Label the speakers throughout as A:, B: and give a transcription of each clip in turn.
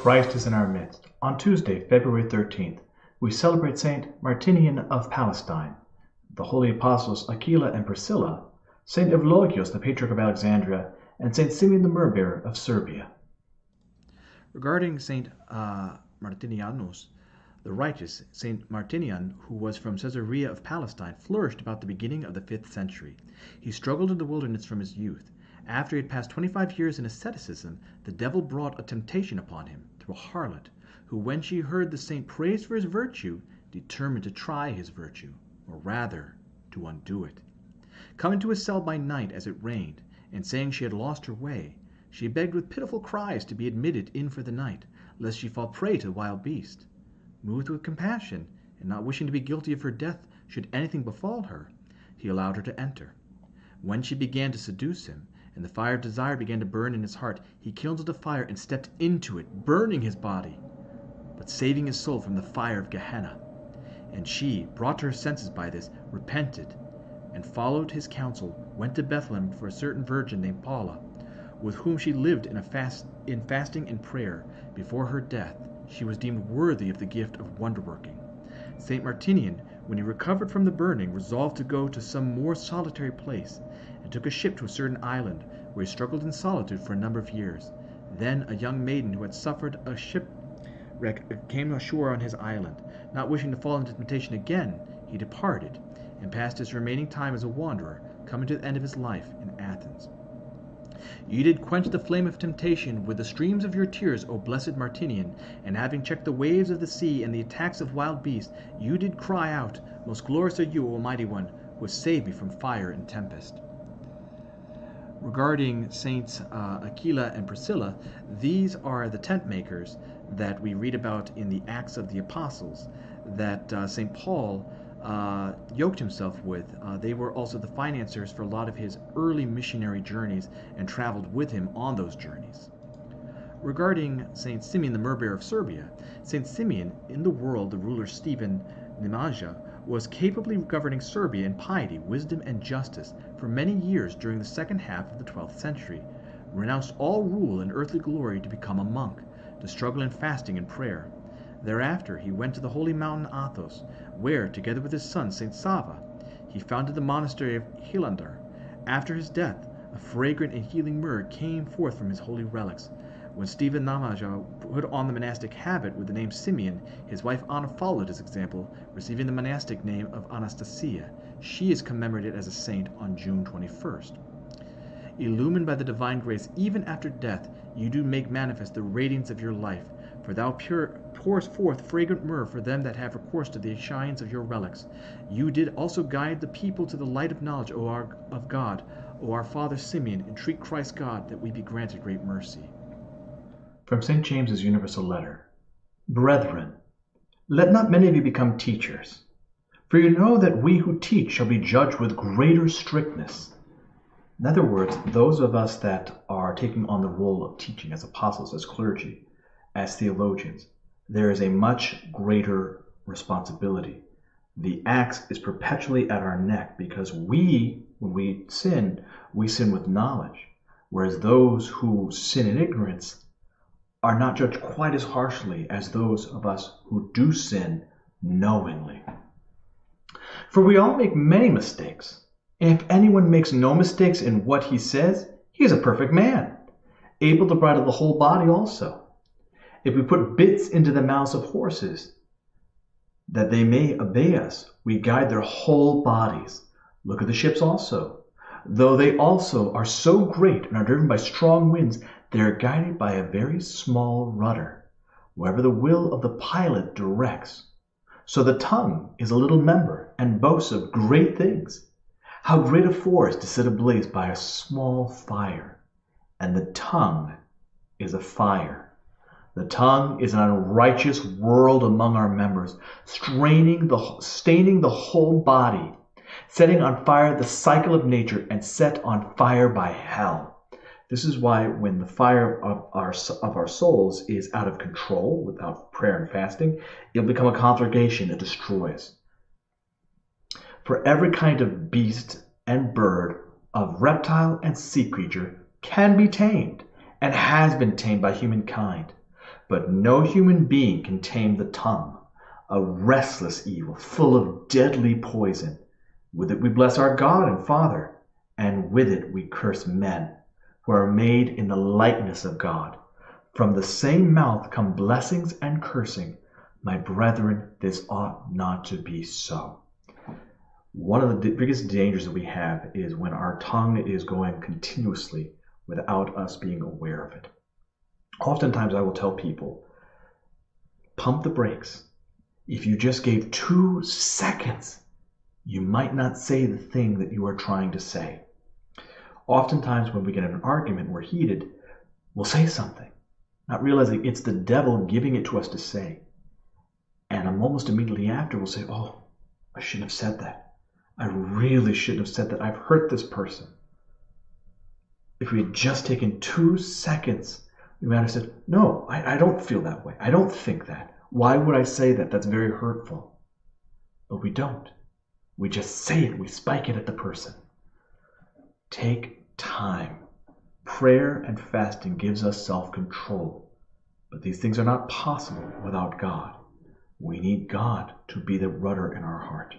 A: Christ is in our midst. On Tuesday, February 13th, we celebrate Saint Martinian of Palestine, the holy apostles Aquila and Priscilla, Saint Eulogios, the Patriarch of Alexandria, and Saint Symeon the Myrrhbearer of Serbia.
B: Regarding Saint Martinianus, the righteous, Saint Martinian, who was from Caesarea of Palestine, flourished about the beginning of the 5th century. He struggled in the wilderness from his youth. After he had passed 25 years in asceticism, the devil brought a temptation upon him through a harlot, who, when she heard the saint praised for his virtue, determined to try his virtue, or rather, to undo it. Coming to his cell by night as it rained, and saying she had lost her way, she begged with pitiful cries to be admitted in for the night, lest she fall prey to the wild beast. Moved with compassion, and not wishing to be guilty of her death should anything befall her, he allowed her to enter. When she began to seduce him, and the fire of desire began to burn in his heart, he kindled a fire and stepped into it, burning his body, but saving his soul from the fire of Gehenna. And she, brought to her senses by this, repented, and followed his counsel, went to Bethlehem for a certain virgin named Paula, with whom she lived in fasting and prayer. Before her death, she was deemed worthy of the gift of wonder-working. Saint Martinian, when he recovered from the burning, resolved to go to some more solitary place, and took a ship to a certain island, where he struggled in solitude for a number of years. Then a young maiden who had suffered a shipwreck came ashore on his island. Not wishing to fall into temptation again, he departed, and passed his remaining time as a wanderer, coming to the end of his life in Athens. You did quench the flame of temptation with the streams of your tears, O blessed Martinian, and having checked the waves of the sea and the attacks of wild beasts, you did cry out, Most glorious are you, O Almighty One, who has saved me from fire and tempest. Regarding Saints Aquila and Priscilla, these are the tent makers that we read about in the Acts of the Apostles, that St. Paul yoked himself with. They were also the financiers for a lot of his early missionary journeys and traveled with him on those journeys. Regarding Saint Symeon the Myrrhbearer of Serbia, Saint Symeon, in the world the ruler Stephen Nemanja, was capably governing Serbia in piety, wisdom, and justice for many years during the second half of the 12th century, renounced all rule and earthly glory to become a monk, to struggle in fasting and prayer. Thereafter he went to the holy mountain Athos, where, together with his son Saint Sava, he founded the monastery of Hilandar. After his death, a fragrant and healing myrrh came forth from his holy relics. When Stephen Namaja put on the monastic habit with the name Symeon, his wife Anna followed his example, receiving the monastic name of Anastasia. She is commemorated as a saint on June 21st. Illumined by the divine grace, even after death, you do make manifest the radiance of your life, for thou pours forth fragrant myrrh for them that have recourse to the shines of your relics. You did also guide the people to the light of knowledge, of God, O our Father Symeon, entreat Christ God that we be granted great mercy.
A: From St. James's Universal Letter. Brethren, let not many of you become teachers, for you know that we who teach shall be judged with greater strictness. In other words, those of us that are taking on the role of teaching as apostles, as clergy, as theologians, there is a much greater responsibility. The axe is perpetually at our neck because when we sin with knowledge, whereas those who sin in ignorance are not judged quite as harshly as those of us who do sin knowingly. For we all make many mistakes, and if anyone makes no mistakes in what he says, he is a perfect man, able to bridle the whole body also. If we put bits into the mouths of horses, that they may obey us, we guide their whole bodies. Look at the ships also. Though they also are so great and are driven by strong winds, they are guided by a very small rudder, wherever the will of the pilot directs. So the tongue is a little member and boasts of great things. How great a forest is set ablaze by a small fire, and the tongue is a fire. The tongue is an unrighteous world among our members, staining the whole body, setting on fire the cycle of nature, and set on fire by hell. This is why when the fire of our souls is out of control, without prayer and fasting, it'll become a conflagration that destroys. For every kind of beast and bird, of reptile and sea creature can be tamed, and has been tamed by humankind. but no human being can tame the tongue, a restless evil, full of deadly poison. With it we bless our God and Father, and with it we curse men, who are made in the likeness of God. From the same mouth come blessings and cursing. My brethren, this ought not to be so. One of the biggest dangers that we have is when our tongue is going continuously without us being aware of it. Oftentimes I will tell people, pump the brakes. If you just gave 2 seconds, you might not say the thing that you are trying to say. Oftentimes when we get in an argument, we're heated, we'll say something, not realizing it's the devil giving it to us to say. And almost immediately after, we'll say, oh, I shouldn't have said that. I really shouldn't have said that. I've hurt this person. If we had just taken 2 seconds, we might have said, no, I don't feel that way. I don't think that. Why would I say that? That's very hurtful. But we don't. We just say it. We spike it at the person. Take time. Prayer and fasting gives us self-control. But these things are not possible without God. We need God to be the rudder in our heart.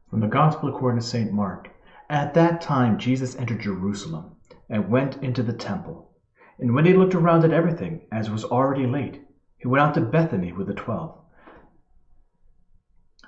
A: From the Gospel according to St. Mark, at that time Jesus entered Jerusalem and went into the temple. And when he looked around at everything, as it was already late, he went out to Bethany with the 12.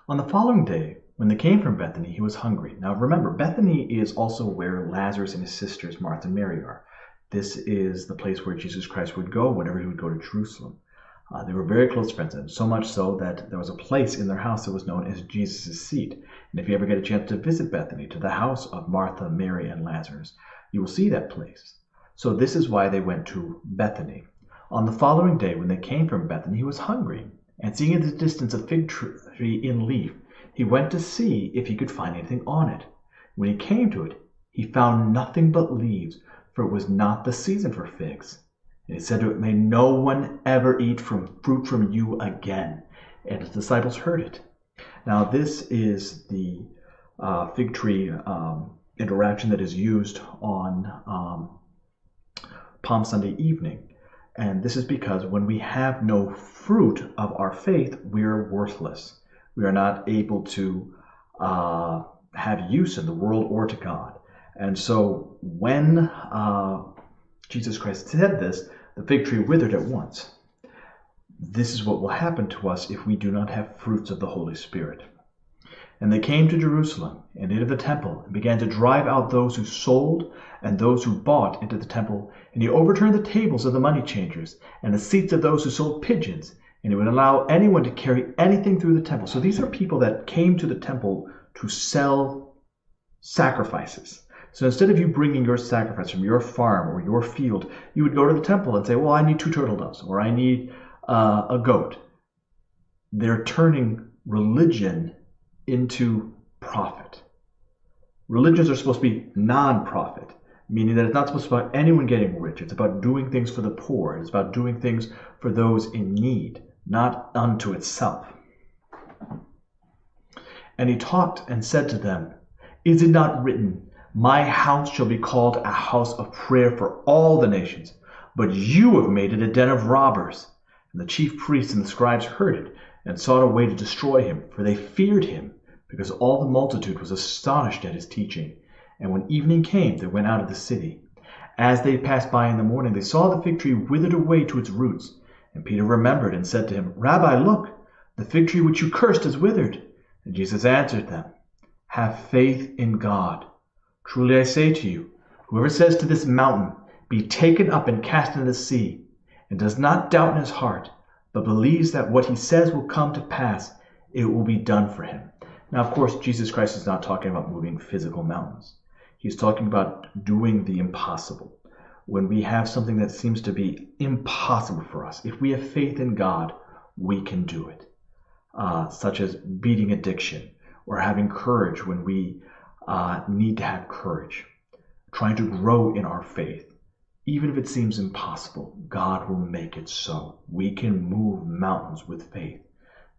A: On the following day, when they came from Bethany, he was hungry. Now remember, Bethany is also where Lazarus and his sisters, Martha and Mary, are. This is the place where Jesus Christ would go whenever he would go to Jerusalem. They were very close friends, and so much so that there was a place in their house that was known as Jesus' seat. And if you ever get a chance to visit Bethany, to the house of Martha, Mary, and Lazarus, you will see that place. So this is why they went to Bethany. On the following day, when they came from Bethany, he was hungry, and seeing at the distance a fig tree in leaf, he went to see if he could find anything on it. When he came to it, he found nothing but leaves, for it was not the season for figs. And he said to it, may no one ever eat fruit from you again. And his disciples heard it. Now this is the fig tree interaction that is used on Palm Sunday evening. And this is because when we have no fruit of our faith, we are worthless. We are not able to have use in the world or to God. And so when Jesus Christ said this, the fig tree withered at once. This is what will happen to us if we do not have fruits of the Holy Spirit. And they came to Jerusalem and into the temple and began to drive out those who sold and those who bought into the temple. And he overturned the tables of the money changers and the seats of those who sold pigeons. And he would allow anyone to carry anything through the temple. So these are people that came to the temple to sell sacrifices. So instead of you bringing your sacrifice from your farm or your field, you would go to the temple and say, well, I need 2 turtle doves, or I need a goat. They're turning religion into profit. Religions are supposed to be non-profit, meaning that it's not supposed to be about anyone getting rich. It's about doing things for the poor. It's about doing things for those in need, not unto itself. And he taught and said to them, is it not written, my house shall be called a house of prayer for all the nations, but you have made it a den of robbers. And the chief priests and the scribes heard it, and sought a way to destroy him, for they feared him, because all the multitude was astonished at his teaching. And when evening came, they went out of the city. As they passed by in the morning, they saw the fig tree withered away to its roots. And Peter remembered and said to him, Rabbi, look, the fig tree which you cursed is withered. And Jesus answered them, have faith in God. Truly I say to you, whoever says to this mountain, be taken up and cast into the sea, and does not doubt in his heart, but believes that what he says will come to pass, it will be done for him. Now, of course, Jesus Christ is not talking about moving physical mountains. He's talking about doing the impossible. When we have something that seems to be impossible for us, if we have faith in God, we can do it. Such as beating addiction, or having courage when we need to have courage. Trying to grow in our faith. Even if it seems impossible, God will make it so. We can move mountains with faith.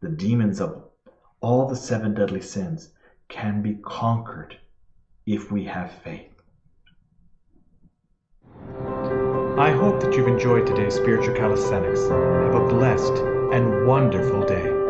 A: The demons of all the 7 deadly sins can be conquered if we have faith. I hope that you've enjoyed today's spiritual calisthenics. Have a blessed and wonderful day.